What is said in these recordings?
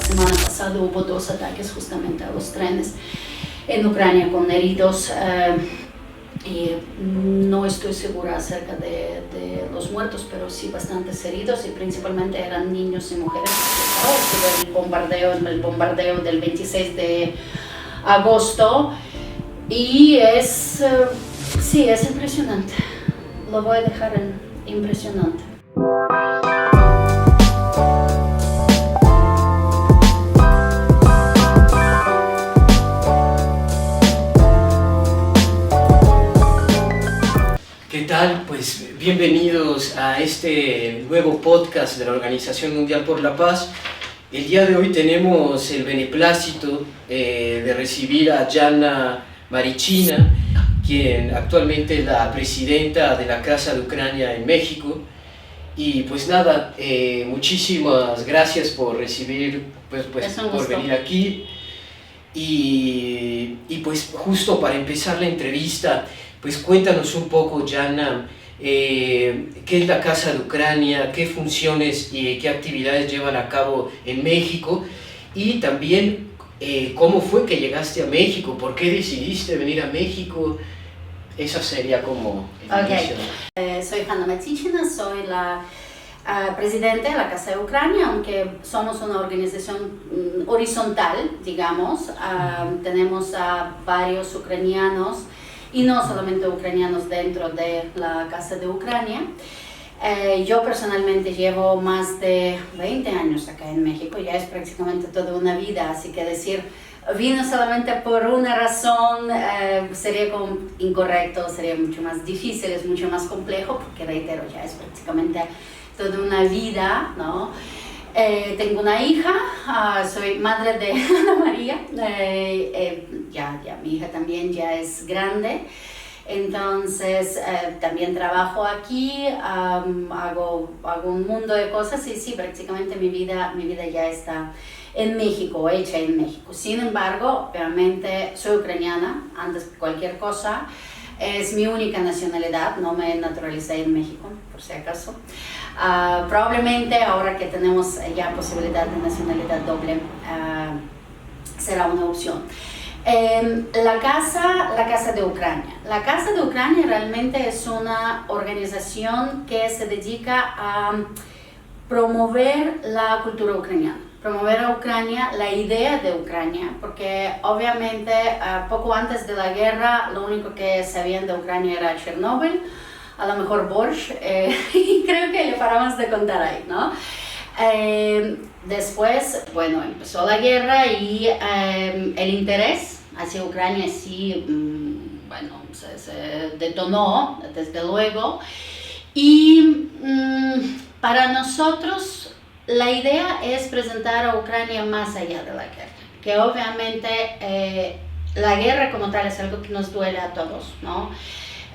semana pasada hubo 2 ataques justamente a los trenes en Ucrania con heridos. Y no estoy segura acerca de los muertos, pero sí bastantes heridos y principalmente eran niños y mujeres. El bombardeo del 26 de agosto y sí, es impresionante. Lo voy a dejar impresionante. ¿Qué tal? Pues bienvenidos a este nuevo podcast de la Organización Mundial por la Paz. El día de hoy tenemos el beneplácito de recibir a Jana Marichina, quien actualmente es la presidenta de la Casa de Ucrania en México. Y pues nada, muchísimas gracias por recibir, por venir aquí. Y pues justo para empezar la entrevista, pues cuéntanos un poco, Jana, qué es la Casa de Ucrania, qué funciones y qué actividades llevan a cabo en México y también cómo fue que llegaste a México, por qué decidiste venir a México. Esa sería como el inicio. Soy Jana Marichina, soy la presidenta de la Casa de Ucrania, aunque somos una organización horizontal, digamos. Tenemos a varios ucranianos y no solamente ucranianos dentro de la Casa de Ucrania. Yo personalmente llevo más de 20 años acá en México, ya es prácticamente toda una vida, así que decir vine solamente por una razón sería como incorrecto, sería mucho más difícil, es mucho más complejo, porque reitero, ya es prácticamente toda una vida, ¿no? Tengo una hija, soy madre de Ana María, ya mi hija también ya es grande, entonces también trabajo aquí, hago un mundo de cosas y sí, prácticamente mi vida ya está en México, hecha en México. Sin embargo, realmente soy ucraniana, antes que cualquier cosa, es mi única nacionalidad, no me naturalicé en México, por si acaso. Probablemente ahora que tenemos ya posibilidad de nacionalidad doble, será una opción. La Casa de Ucrania. La Casa de Ucrania realmente es una organización que se dedica a promover la cultura ucraniana, promover a Ucrania, la idea de Ucrania, porque obviamente poco antes de la guerra lo único que sabían de Ucrania era Chernobyl, a lo mejor Borscht, y creo que le paramos de contar ahí, ¿no? Después, bueno, empezó la guerra y el interés hacia Ucrania sí, se detonó, desde luego, y para nosotros la idea es presentar a Ucrania más allá de la guerra, que obviamente la guerra como tal es algo que nos duele a todos, ¿no?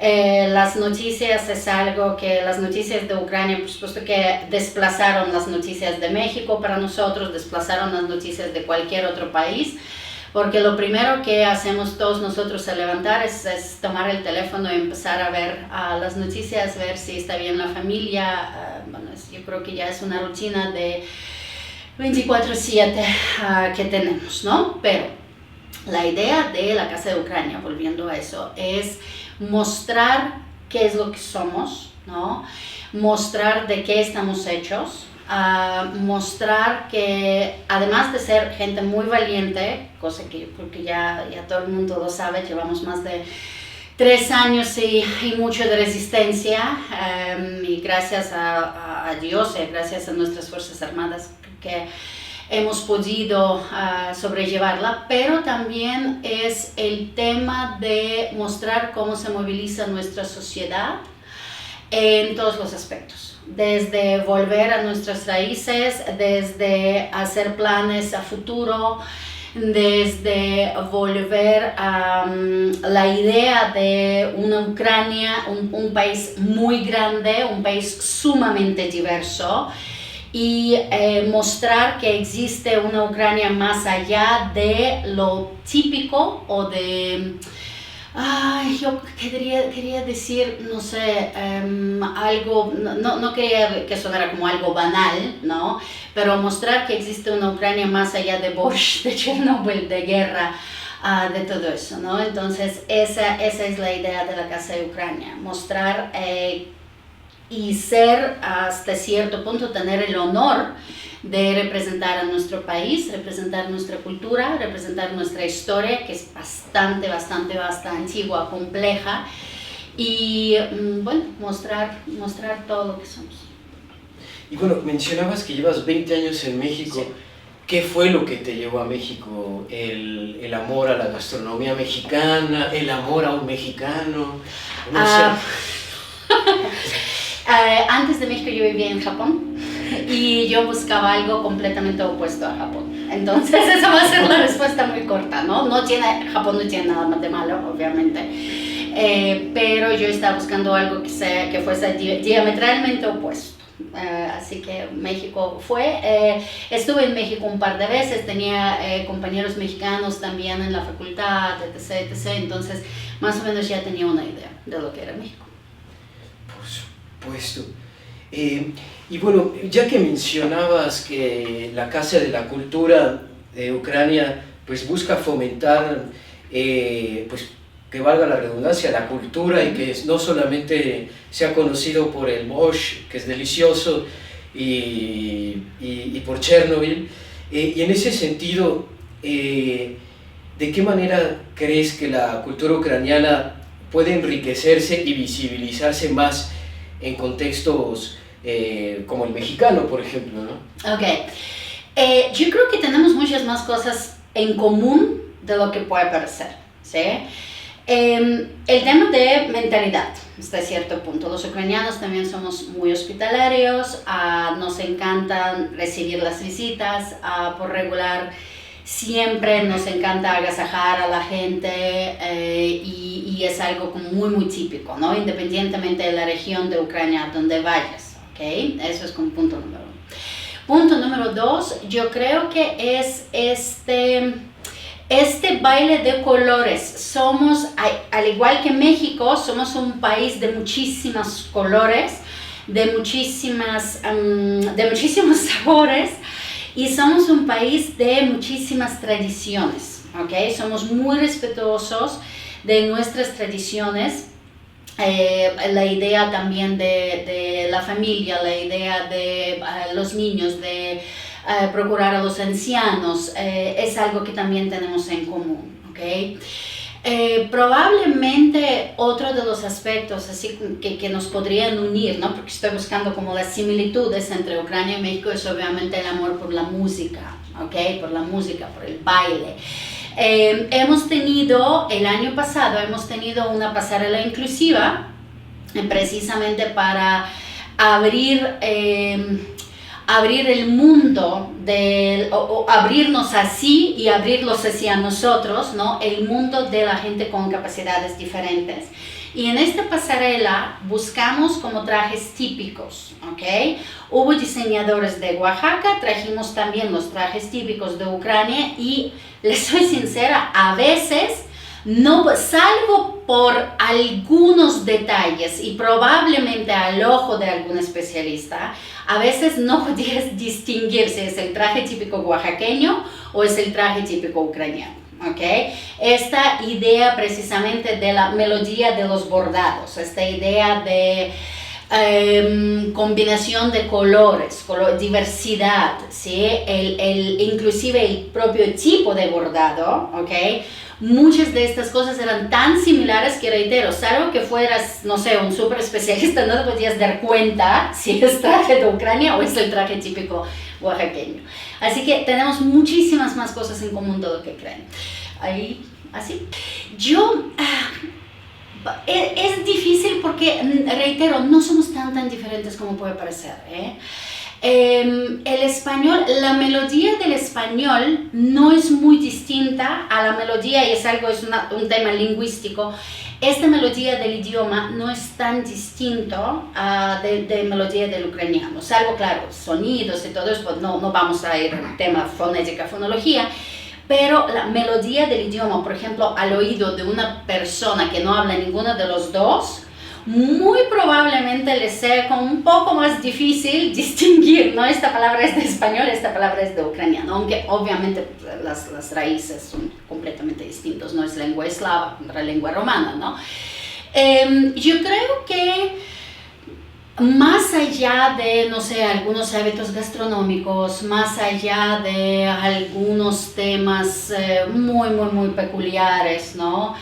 Las noticias es algo que las noticias de Ucrania, por supuesto que desplazaron las noticias de México para nosotros, desplazaron las noticias de cualquier otro país, porque lo primero que hacemos todos nosotros al levantar es tomar el teléfono y empezar a ver las noticias, ver si está bien la familia. Yo creo que ya es una rutina de 24/7 que tenemos, ¿no? Pero la idea de la Casa de Ucrania, volviendo a eso, es mostrar qué es lo que somos, ¿no? Mostrar de qué estamos hechos, mostrar que además de ser gente muy valiente, cosa que porque ya todo el mundo lo sabe, llevamos más de 3 años y mucho de resistencia, y gracias a Dios y gracias a nuestras Fuerzas Armadas que hemos podido sobrellevarla, pero también es el tema de mostrar cómo se moviliza nuestra sociedad en todos los aspectos, desde volver a nuestras raíces, desde hacer planes a futuro, desde volver a la idea de una Ucrania, un país muy grande, un país sumamente diverso, y mostrar que existe una Ucrania más allá de lo típico o de Yo quería decir, no sé, algo, no quería que sonara como algo banal, ¿no? Pero mostrar que existe una Ucrania más allá de Bosch, de Chernobyl, de guerra, de todo eso, ¿no? Entonces, esa es la idea de la Casa de Ucrania, mostrar y ser hasta cierto punto, tener el honor de representar a nuestro país, representar nuestra cultura, representar nuestra historia, que es bastante antigua, compleja, y bueno, mostrar todo lo que somos. Y bueno, mencionabas que llevas 20 años en México. Sí. ¿Qué fue lo que te llevó a México? ¿El amor a la gastronomía mexicana? ¿El amor a un mexicano? No sé. Antes de México yo vivía en Japón y yo buscaba algo completamente opuesto a Japón. Entonces esa va a ser la respuesta muy corta, ¿no? Japón no tiene nada de malo, obviamente, pero yo estaba buscando algo que fuese diametralmente opuesto. Así que México estuve en México un par de veces, tenía compañeros mexicanos también en la facultad, etc. Entonces más o menos ya tenía una idea de lo que era México. Por supuesto. Y bueno, ya que mencionabas que la Casa de la Cultura de Ucrania pues busca fomentar, pues que valga la redundancia, la cultura, y que no solamente sea conocido por el borscht, que es delicioso, y por Chernobyl, y en ese sentido, ¿de qué manera crees que la cultura ucraniana puede enriquecerse y visibilizarse más en contextos como el mexicano, por ejemplo, ¿no? Ok. Yo creo que tenemos muchas más cosas en común de lo que puede parecer, ¿sí? El tema de mentalidad, hasta cierto punto. Los ucranianos también somos muy hospitalarios, nos encanta recibir las visitas, por regular siempre nos encanta agasajar a la gente, y es algo como muy típico, ¿no? Independientemente de la región de Ucrania donde vayas, ¿ok? Eso es como punto número 1. Punto número 2, yo creo que es este baile de colores. Somos, al igual que México, somos un país de muchísimos colores, de muchísimos sabores, y somos un país de muchísimas tradiciones, ¿ok? Somos muy respetuosos de nuestras tradiciones. La idea también de la familia, la idea de los niños, de procurar a los ancianos, es algo que también tenemos en común, ¿ok? Probablemente otro de los aspectos así que nos podrían unir, ¿no? Porque estoy buscando como las similitudes entre Ucrania y México, es obviamente el amor por la música, ¿ok? Por la música, por el baile. El año pasado hemos tenido una pasarela inclusiva, precisamente para abrir el mundo, o abrirnos así y abrirlos hacia nosotros, ¿no? El mundo de la gente con capacidades diferentes. Y en esta pasarela buscamos como trajes típicos, ¿ok? Hubo diseñadores de Oaxaca, trajimos también los trajes típicos de Ucrania, y les soy sincera, a veces, no, salvo por algunos detalles y probablemente al ojo de algún especialista, a veces no podías distinguir si es el traje típico oaxaqueño o es el traje típico ucraniano. ¿Okay? Esta idea precisamente de la melodía de los bordados, esta idea de combinación de colores, diversidad, ¿sí? Inclusive el propio tipo de bordado, ¿okay? Muchas de estas cosas eran tan similares que, reitero, salvo que fueras, no sé, un súper especialista, no te podías dar cuenta si es traje de Ucrania o es el traje típico oaxaqueño. Así que tenemos muchísimas más cosas en común de lo que creen. Ahí, así. Es difícil porque, reitero, no somos tan diferentes como puede parecer, ¿eh? El español, la melodía del español no es muy distinta a la melodía, y es un tema lingüístico. Esta melodía del idioma no es tan distinto de melodía del ucraniano, salvo, claro, sonidos y todo eso, pues no vamos a ir al tema fonética, fonología, pero la melodía del idioma, por ejemplo, al oído de una persona que no habla ninguno de los dos, muy probablemente le sea como un poco más difícil distinguir, ¿no? Esta palabra es de español, esta palabra es de ucraniano, aunque obviamente las raíces son completamente distintas, no es lengua eslava contra lengua romana, ¿no? Yo creo que más allá de, no sé, algunos hábitos gastronómicos, más allá de algunos temas muy peculiares, ¿no?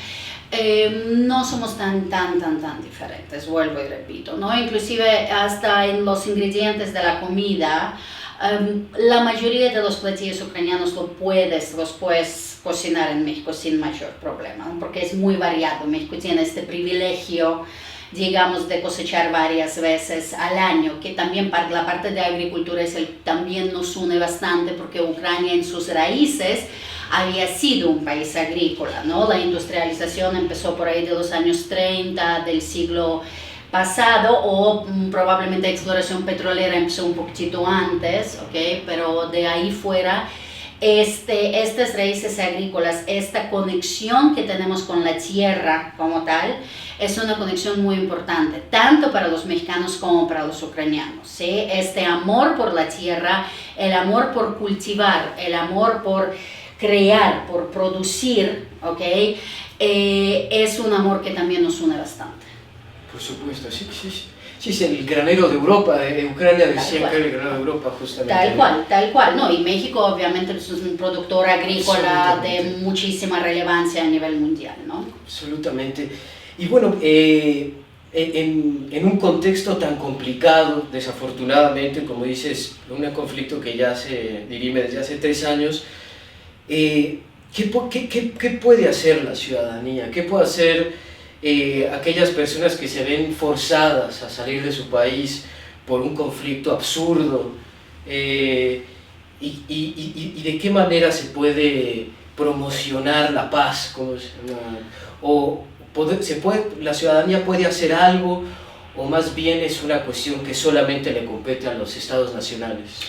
No somos tan diferentes, vuelvo y repito, ¿no? Inclusive hasta en los ingredientes de la comida, la mayoría de los platillos ucranianos los puedes cocinar en México sin mayor problema, ¿no? Porque es muy variado. México tiene este privilegio, digamos, de cosechar varias veces al año, que también la parte de agricultura también nos une bastante, porque Ucrania en sus raíces había sido un país agrícola, ¿no? La industrialización empezó por ahí de los años 30 del siglo pasado, o probablemente la exploración petrolera empezó un poquitito antes, ¿ok? Pero de ahí fuera, estas raíces agrícolas, esta conexión que tenemos con la tierra como tal, es una conexión muy importante, tanto para los mexicanos como para los ucranianos, ¿sí? Este amor por la tierra, el amor por cultivar, el amor por crear, por producir, ¿ok? Es un amor que también nos une bastante. Por supuesto, sí, es el granero de Europa, Ucrania decía que era el granero de Europa justamente. Tal cual, ¿no? Y México obviamente es un productor agrícola de muchísima relevancia a nivel mundial, ¿no? Absolutamente. Y bueno, en un contexto tan complicado, desafortunadamente, como dices, un conflicto que ya se dirime desde hace 3 años, ¿qué puede hacer la ciudadanía? ¿Qué puede hacer aquellas personas que se ven forzadas a salir de su país por un conflicto absurdo? ¿Y de qué manera se puede promocionar la paz? ¿La ciudadanía puede hacer algo, o más bien es una cuestión que solamente le compete a los estados nacionales?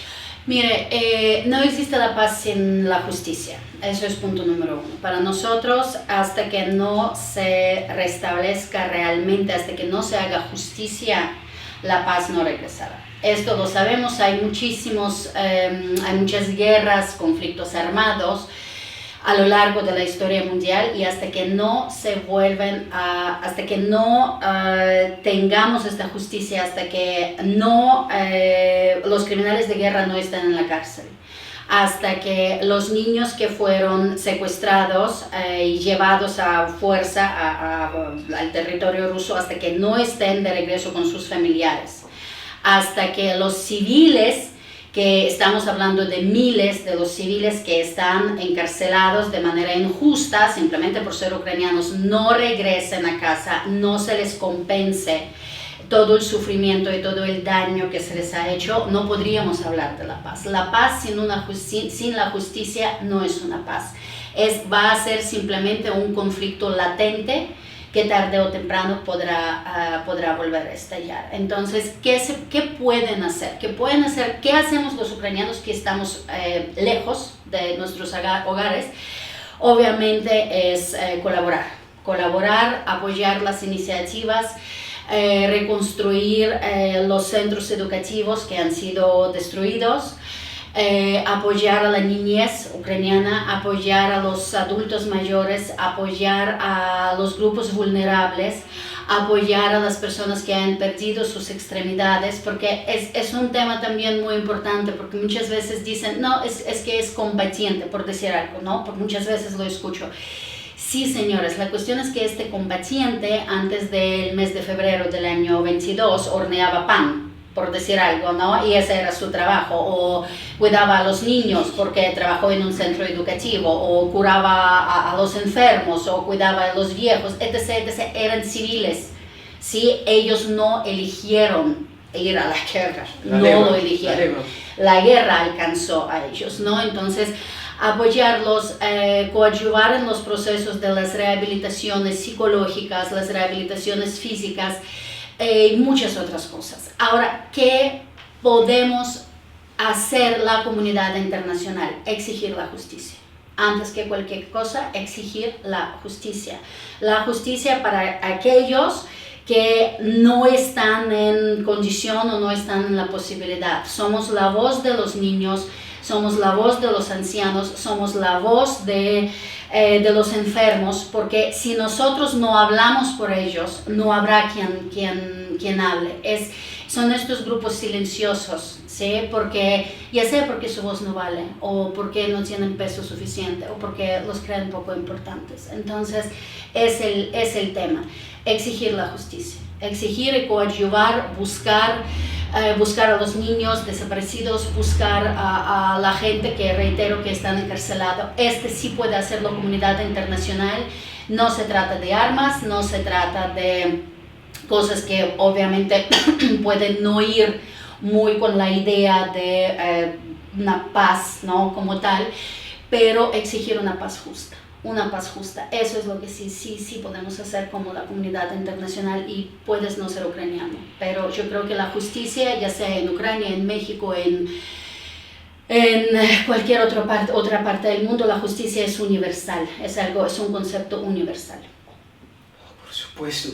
Mire, no existe la paz sin la justicia, eso es punto número 1. Para nosotros, hasta que no se restablezca realmente, hasta que no se haga justicia, la paz no regresará. Esto lo sabemos, hay muchas guerras, conflictos armados a lo largo de la historia mundial, y hasta que no tengamos esta justicia, hasta que los criminales de guerra no estén en la cárcel, hasta que los niños que fueron secuestrados y llevados a fuerza al territorio ruso, hasta que no estén de regreso con sus familiares, hasta que los civiles, que estamos hablando de miles de los civiles que están encarcelados de manera injusta, simplemente por ser ucranianos, no regresen a casa, no se les compense todo el sufrimiento y todo el daño que se les ha hecho, no podríamos hablar de la paz. La paz sin la justicia no es una paz. Va a ser simplemente un conflicto latente que tarde o temprano podrá volver a estallar. Entonces, ¿qué pueden hacer? ¿Qué hacemos los ucranianos que estamos lejos de nuestros hogares? Obviamente es colaborar, apoyar las iniciativas, reconstruir los centros educativos que han sido destruidos, apoyar a la niñez ucraniana, apoyar a los adultos mayores, apoyar a los grupos vulnerables, apoyar a las personas que han perdido sus extremidades, porque es un tema también muy importante, porque muchas veces dicen, no, es que es combatiente, por decir algo, ¿no? Porque muchas veces lo escucho. Sí, señores, la cuestión es que este combatiente, antes del mes de febrero del año 22, horneaba pan, por decir algo, ¿no? Y ese era su trabajo, o cuidaba a los niños porque trabajó en un centro educativo, o curaba a los enfermos, o cuidaba a los viejos, etc. Eran civiles, ¿sí? Ellos no eligieron ir a la guerra, lo eligieron. La guerra alcanzó a ellos, ¿no? Entonces, apoyarlos, coadyuvar en los procesos de las rehabilitaciones psicológicas, las rehabilitaciones físicas, y muchas otras cosas. Ahora, ¿qué podemos hacer la comunidad internacional? Exigir la justicia. antes que cualquier cosa, exigir la justicia. La justicia para aquellos que no están en condición o no están en la posibilidad. Somos la voz de los niños, somos la voz de los ancianos, somos la voz de los enfermos, porque si nosotros no hablamos por ellos, no habrá quien hable. Son estos grupos silenciosos, ¿sí? Ya sea porque su voz no vale, o porque no tienen peso suficiente, o porque los creen poco importantes. Entonces, es el tema. Exigir la justicia, exigir y coadyuvar, buscar a los niños desaparecidos, buscar a la gente que, reitero, que están encarcelados. Sí puede hacerlo comunidad internacional. No se trata de armas, no se trata de cosas que obviamente pueden no ir muy con la idea de una paz, ¿no? Como tal, pero exigir una paz justa. Una paz justa, eso es lo que sí podemos hacer como la comunidad internacional, y puedes no ser ucraniano, pero yo creo que la justicia, ya sea en Ucrania, en México, en cualquier otra parte del mundo, la justicia es universal, es un concepto universal. Por supuesto.